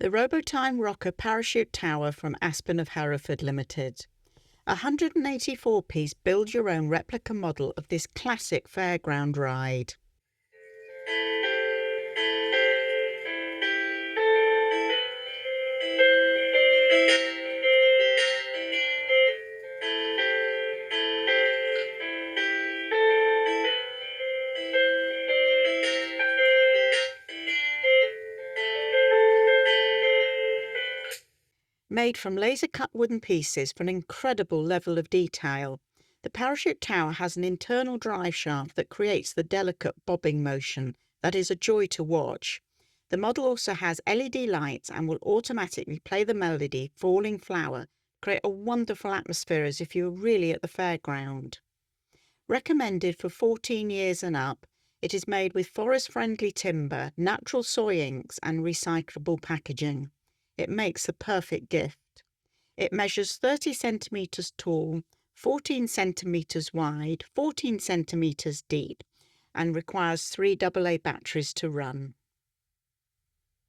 The Robotime ROKR Parachute Tower from Aspen of Hereford Limited. A 184-piece build-your-own replica model of this classic fairground ride. Made from laser-cut wooden pieces for an incredible level of detail, the parachute tower has an internal drive shaft that creates the delicate bobbing motion that is a joy to watch. The model also has LED lights and will automatically play the melody Falling Flower, create a wonderful atmosphere as if you were really at the fairground. Recommended for 14 years and up, it is made with forest-friendly timber, natural soy inks and recyclable packaging. It makes the perfect gift. It measures 30 centimetres tall, 14 centimetres wide, 14 centimetres deep, and requires 3 AA batteries to run.